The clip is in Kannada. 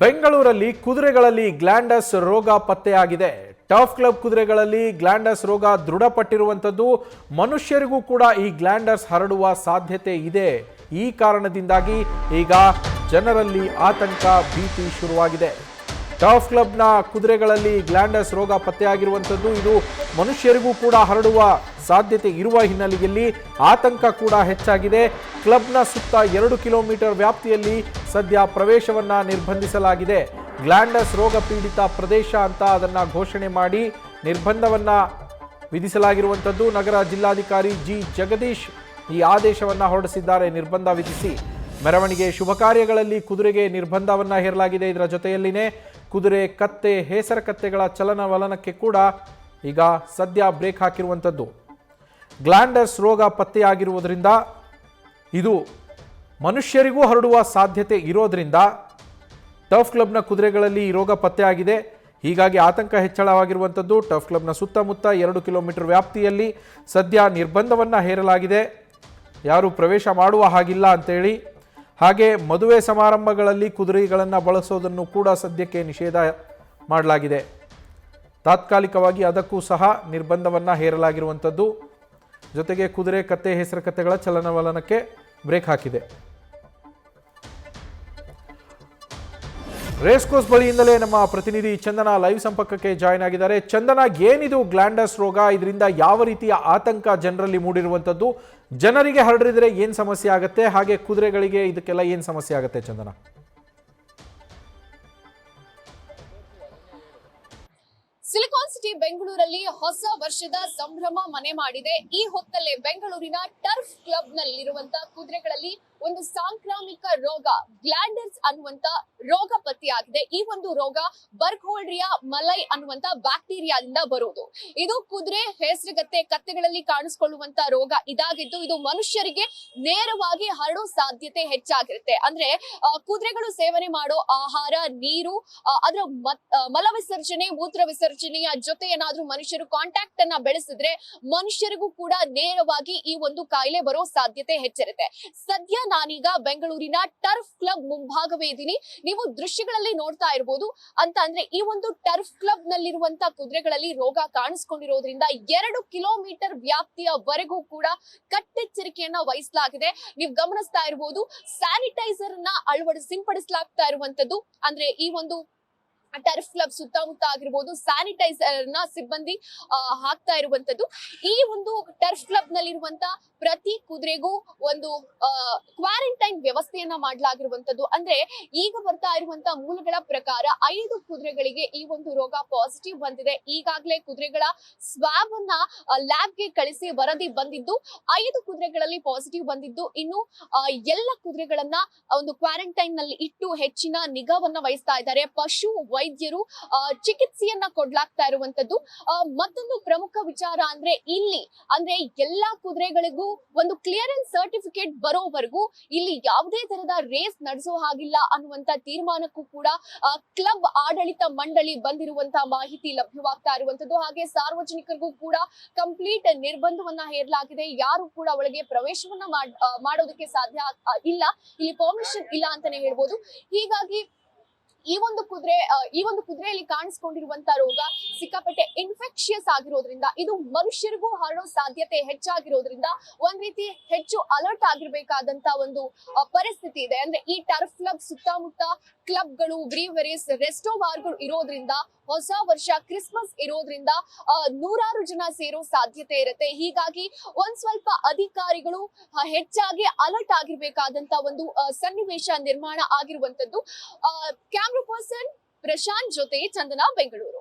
ಬೆಂಗಳೂರಲ್ಲಿ ಕುದುರೆಗಳಲ್ಲಿ ಗ್ಲ್ಯಾಂಡಸ್ ರೋಗ ಪತ್ತೆಯಾಗಿದೆ. ಟರ್ಫ್ ಕ್ಲಬ್ ಕುದುರೆಗಳಲ್ಲಿ ಗ್ಲ್ಯಾಂಡಸ್ ರೋಗ ದೃಢಪಟ್ಟಿರುವಂತದ್ದು. ಮನುಷ್ಯರಿಗೂ ಕೂಡ ಈ ಗ್ಲ್ಯಾಂಡಸ್ ಹರಡುವ ಸಾಧ್ಯತೆ ಇದೆ. ಈ ಕಾರಣದಿಂದಾಗಿ ಈಗ ಜನರಲ್ಲಿ ಆತಂಕ, ಭೀತಿ ಶುರುವಾಗಿದೆ. ಟರ್ಫ್ ಕ್ಲಬ್ನ ಕುದುರೆಗಳಲ್ಲಿ ಗ್ಲ್ಯಾಂಡಸ್ ರೋಗ ಪತ್ತೆಯಾಗಿರುವಂತದ್ದು. ಇದು ಮನುಷ್ಯರಿಗೂ ಕೂಡ ಹರಡುವ ಸಾಧ್ಯತೆ ಇರುವ ಹಿನ್ನೆಲೆಯಲ್ಲಿ ಆತಂಕ ಕೂಡ ಹೆಚ್ಚಾಗಿದೆ. ಕ್ಲಬ್ನ ಸುತ್ತ 2 ಕಿಲೋಮೀಟರ್ ವ್ಯಾಪ್ತಿಯಲ್ಲಿ ಸದ್ಯ ಪ್ರವೇಶವನ್ನ ನಿರ್ಬಂಧಿಸಲಾಗಿದೆ. ಗ್ಲ್ಯಾಂಡಸ್ ರೋಗ ಪೀಡಿತ ಪ್ರದೇಶ ಅಂತ ಅದನ್ನ ಘೋಷಣೆ ಮಾಡಿ ನಿರ್ಬಂಧವನ್ನ ವಿಧಿಸಲಾಗಿರುವಂಥದ್ದು. ನಗರ ಜಿಲ್ಲಾಧಿಕಾರಿ ಜಿ ಜಗದೀಶ್ ಈ ಆದೇಶವನ್ನ ಹೊರಡಿಸಿದ್ದಾರೆ. ನಿರ್ಬಂಧ ವಿಧಿಸಿ ಮೆರವಣಿಗೆ, ಶುಭ ಕಾರ್ಯಗಳಲ್ಲಿ ಕುದುರೆಗೆ ನಿರ್ಬಂಧವನ್ನ ಹೇರಲಾಗಿದೆ. ಇದರ ಜೊತೆಯಲ್ಲಿನೇ ಕುದುರೆ, ಕತ್ತೆ, ಹೇಸರ ಕತ್ತೆಗಳ ಚಲನವಲನಕ್ಕೆ ಕೂಡ ಈಗ ಸದ್ಯ ಬ್ರೇಕ್ ಹಾಕಿರುವಂಥದ್ದು. ಗ್ಲ್ಯಾಂಡಸ್ ರೋಗ ಪತ್ತೆಯಾಗಿರುವುದರಿಂದ ಇದು ಮನುಷ್ಯರಿಗೂ ಹರಡುವ ಸಾಧ್ಯತೆ ಇರೋದ್ರಿಂದ ಟರ್ಫ್ ಕ್ಲಬ್ನ ಕುದುರೆಗಳಲ್ಲಿ ಈ ರೋಗ ಪತ್ತೆಯಾಗಿದೆ. ಹೀಗಾಗಿ ಆತಂಕ ಹೆಚ್ಚಳವಾಗಿರುವಂಥದ್ದು. ಟರ್ಫ್ ಕ್ಲಬ್ನ ಸುತ್ತಮುತ್ತ 2 ಕಿಲೋಮೀಟರ್ ವ್ಯಾಪ್ತಿಯಲ್ಲಿ ಸದ್ಯ ನಿರ್ಬಂಧವನ್ನು ಹೇರಲಾಗಿದೆ. ಯಾರು ಪ್ರವೇಶ ಮಾಡುವ ಹಾಗಿಲ್ಲ ಅಂತೇಳಿ. ಹಾಗೆ ಮದುವೆ ಸಮಾರಂಭಗಳಲ್ಲಿ ಕುದುರೆಗಳನ್ನು ಬಳಸೋದನ್ನು ಕೂಡ ಸದ್ಯಕ್ಕೆ ನಿಷೇಧ ಮಾಡಲಾಗಿದೆ. ತಾತ್ಕಾಲಿಕವಾಗಿ ಅದಕ್ಕೂ ಸಹ ನಿರ್ಬಂಧವನ್ನು ಹೇರಲಾಗಿರುವಂಥದ್ದು. ಜೊತೆಗೆ ಕುದುರೆ, ಕತ್ತೆ, ಹೆಸರು ಕತ್ತೆಗಳ ಚಲನವಲನಕ್ಕೆ ಬ್ರೇಕ್ ಹಾಕಿದೆ. ರೇಸ್ ಕೋರ್ಸ್ ಬಳಿಯಿಂದಲೇ ನಮ್ಮ ಪ್ರತಿನಿಧಿ ಚಂದನ ಲೈವ್ ಸಂಪರ್ಕಕ್ಕೆ ಜಾಯ್ನ್ ಆಗಿದ್ದಾರೆ. ಚಂದನ, ಏನಿದು ಗ್ಲ್ಯಾಂಡಸ್ ರೋಗ? ಇದರಿಂದ ಯಾವ ರೀತಿಯ ಆತಂಕ ಜನರಲ್ಲಿ ಮೂಡಿರುವಂಥದ್ದು? ಜನರಿಗೆ ಹರಡಿದ್ರೆ ಏನು ಸಮಸ್ಯೆ ಆಗುತ್ತೆ? ಹಾಗೆ ಕುದುರೆಗಳಿಗೆ ಇದಕ್ಕೆಲ್ಲ ಏನು ಸಮಸ್ಯೆ ಆಗುತ್ತೆ ಚಂದನ? ಸಿಲಿಕಾನ್ ಸಿಟಿ ಬೆಂಗಳೂರಲ್ಲಿ ಹೊಸ ವರ್ಷದ ಸಂಭ್ರಮ ಮನೆ ಮಾಡಿದೆ. ಈ ಹೊತ್ತಲ್ಲೇ ಬೆಂಗಳೂರಿನ ಟರ್ಫ್ ಕ್ಲಬ್ ನಲ್ಲಿರುವಂತಹ ಕುದುರೆಗಳಲ್ಲಿ ಒಂದು ಸಾಂಕ್ರಾಮಿಕ ರೋಗ ಗ್ಲ್ಯಾಂಡರ್ಸ್ ಅನ್ನುವಂತ ರೋಗ ಪತ್ತೆಯಾಗಿದೆ. ಈ ಒಂದು ರೋಗ ಬರ್ಗ್ಹೋಲ್ಡಿಯಾ ಮಲೈ ಅನ್ನುವಂತ ಬ್ಯಾಕ್ಟೀರಿಯಾದಿಂದ ಬರುವುದು. ಇದು ಕುದುರೆ, ಹೇಸರಗತ್ತೆ, ಕತ್ತೆಗಳಲ್ಲಿ ಕಾಣಿಸಿಕೊಳ್ಳುವಂತ ರೋಗ ಇದಾಗಿದ್ದು ಇದು ಮನುಷ್ಯರಿಗೆ ನೇರವಾಗಿ ಹರಡೋ ಸಾಧ್ಯತೆ ಹೆಚ್ಚಾಗಿರುತ್ತೆ. ಅಂದ್ರೆ ಕುದುರೆಗಳು ಸೇವನೆ ಮಾಡೋ ಆಹಾರ, ನೀರು, ಅದರ ಮಲ ವಿಸರ್ಜನೆ, ಮೂತ್ರ ವಿಸರ್ಜನೆಯ ಜೊತೆ ಏನಾದ್ರೂ ಮನುಷ್ಯರು ಕಾಂಟ್ಯಾಕ್ಟ್ ಅನ್ನ ಬೆಳೆಸಿದ್ರೆ ಮನುಷ್ಯರಿಗೂ ಕೂಡ ನೇರವಾಗಿ ಈ ಒಂದು ಕಾಯಿಲೆ ಬರೋ ಸಾಧ್ಯತೆ ಹೆಚ್ಚಿರುತ್ತೆ. ಸದ್ಯ ನಾನೀಗ ಬೆಂಗಳೂರಿನ ಟರ್ಫ್ ಕ್ಲಬ್ ಮುಂಭಾಗವೇ ಇದ್ದೀನಿ. ನೀವು ದೃಶ್ಯಗಳಲ್ಲಿ ನೋಡ್ತಾ ಇರಬಹುದು. ಅಂತ ಅಂದ್ರೆ ಈ ಒಂದು ಟರ್ಫ್ ಕ್ಲಬ್ ನಲ್ಲಿರುವಂತ ಕುದುರೆಗಳಲ್ಲಿ ರೋಗ ಕಾಣಿಸ್ಕೊಂಡಿರೋದ್ರಿಂದ 2 ಕಿಲೋಮೀಟರ್ ವ್ಯಾಪ್ತಿಯವರೆಗೂ ಕೂಡ ಕಟ್ಟೆಚ್ಚರಿಕೆಯನ್ನ ವಹಿಸಲಾಗಿದೆ. ನೀವು ಗಮನಿಸ್ತಾ ಇರಬಹುದು, ಸ್ಯಾನಿಟೈಸರ್ ಅನ್ನ ಸಿಂಪಡಿಸಲಾಗ್ತಾ ಇರುವಂತದ್ದು. ಅಂದ್ರೆ ಈ ಒಂದು ಟರ್ಫ್ ಕ್ಲಬ್ ಸುತ್ತಮುತ್ತ ಆಗಿರ್ಬೋದು ಸ್ಯಾನಿಟೈಸರ್ ನ ಸಿಬ್ಬಂದಿ ಹಾಕ್ತಾ ಇರುವಂತದ್ದು. ಈ ಒಂದು ಟರ್ಫ್ ಕ್ಲಬ್ ನಲ್ಲಿರುವಂತ ಪ್ರತಿ ಕುದುರೆಗೂ ಒಂದು ಕ್ವಾರಂಟೈನ್ ವ್ಯವಸ್ಥೆಯನ್ನ ಮಾಡಲಾಗಿರುವಂತದ್ದು. ಅಂದ್ರೆ ಈಗ ಬರ್ತಾ ಇರುವಂತ ಮೂಲಗಳ ಪ್ರಕಾರ 5 ಕುದುರೆಗಳಿಗೆ ಈ ಒಂದು ರೋಗ ಪಾಸಿಟಿವ್ ಬಂದಿದೆ. ಈಗಾಗಲೇ ಕುದುರೆಗಳ ಸ್ವಾಬ್ ಅನ್ನ ಲ್ಯಾಬ್ಗೆ ಕಳಿಸಿ ವರದಿ ಬಂದಿದ್ದು 5 ಕುದುರೆಗಳಲ್ಲಿ ಪಾಸಿಟಿವ್ ಬಂದಿದ್ದು. ಇನ್ನು ಎಲ್ಲ ಕುದುರೆಗಳನ್ನ ಒಂದು ಕ್ವಾರಂಟೈನ್ ನಲ್ಲಿ ಇಟ್ಟು ಹೆಚ್ಚಿನ ನಿಗಾವನ್ನ ವಹಿಸ್ತಾ ಇದ್ದಾರೆ. ಪಶು ವೈದ್ಯರು ಚಿಕಿತ್ಸೆಯನ್ನ ಕೊಡ್ಲಾಗ್ತಾ ಇರುವಂತದ್ದು. ಮತ್ತೊಂದು ಪ್ರಮುಖ ವಿಚಾರ ಅಂದ್ರೆ ಇಲ್ಲಿ ಎಲ್ಲಾ ಕುದುರೆಗಳಿಗೂ ಒಂದು ಕ್ಲಿಯರೆನ್ಸ್ ಸರ್ಟಿಫಿಕೇಟ್ ಬರೋವರೆಗೂ ಇಲ್ಲಿ ಯಾವುದೇ ತರದ ರೇಸ್ ನಡೆಸೋ ಹಾಗಿಲ್ಲ ಅನ್ನುವಂತ ತೀರ್ಮಾನಕ್ಕೂ ಕೂಡ ಕ್ಲಬ್ ಆಡಳಿತ ಮಂಡಳಿ ಬಂದಿರುವಂತಹ ಮಾಹಿತಿ ಲಭ್ಯವಾಗ್ತಾ ಇರುವಂತದ್ದು. ಹಾಗೆ ಸಾರ್ವಜನಿಕರಿಗೂ ಕೂಡ ಕಂಪ್ಲೀಟ್ ನಿರ್ಬಂಧವನ್ನ ಹೇರಲಾಗಿದೆ. ಯಾರು ಕೂಡ ಒಳಗೆ ಪ್ರವೇಶವನ್ನ ಮಾಡೋದಕ್ಕೆ ಸಾಧ್ಯ ಇಲ್ಲ. ಇಲ್ಲಿ ಪರ್ಮಿಷನ್ ಇಲ್ಲ ಅಂತಾನೆ ಹೇಳ್ಬೋದು. ಹೀಗಾಗಿ ಈ ಒಂದು ಕುದುರೆಯಲ್ಲಿ ಕಾಣಿಸ್ಕೊಂಡಿರುವಂತ ರೋಗ ಸಿಕ್ಕಾಪಟ್ಟೆ ಇನ್ಫೆಕ್ಷಿಯಸ್ ಆಗಿರೋದ್ರಿಂದ ಇದು ಮನುಷ್ಯರಿಗೂ ಹರಡೋ ಸಾಧ್ಯತೆ ಹೆಚ್ಚಾಗಿರೋದ್ರಿಂದ ಒಂದ್ ರೀತಿ ಹೆಚ್ಚು ಅಲರ್ಟ್ ಆಗಿರ್ಬೇಕಾದಂತ ಒಂದು ಪರಿಸ್ಥಿತಿ ಇದೆ. ಅಂದ್ರೆ ಈ ಟರ್ಫ್ ಕ್ಲಬ್ ಸುತ್ತಮುತ್ತ ಕ್ಲಬ್ಗಳು, ಬ್ರೀವರೀಸ್, ರೆಸ್ಟೋ ಬಾರ್ಗಳು ಇರೋದ್ರಿಂದ, ಹೊಸ ವರ್ಷ, ಕ್ರಿಸ್ಮಸ್ ಇರೋದ್ರಿಂದ ನೂರಾರು ಜನ ಸೇರೋ ಸಾಧ್ಯತೆ ಇರುತ್ತೆ. ಹೀಗಾಗಿ ಒಂದ್ ಸ್ವಲ್ಪ ಅಧಿಕಾರಿಗಳು ಹೆಚ್ಚಾಗಿ ಅಲರ್ಟ್ ಆಗಿರ್ಬೇಕಾದಂತ ಒಂದು ಸನ್ನಿವೇಶ ನಿರ್ಮಾಣ ಆಗಿರುವಂತದ್ದು. ಕ್ಯಾಮ್ರಾ ಪರ್ಸನ್ ಪ್ರಶಾಂತ್ ಜೊತೆ ಚಂದನ, ಬೆಂಗಳೂರು.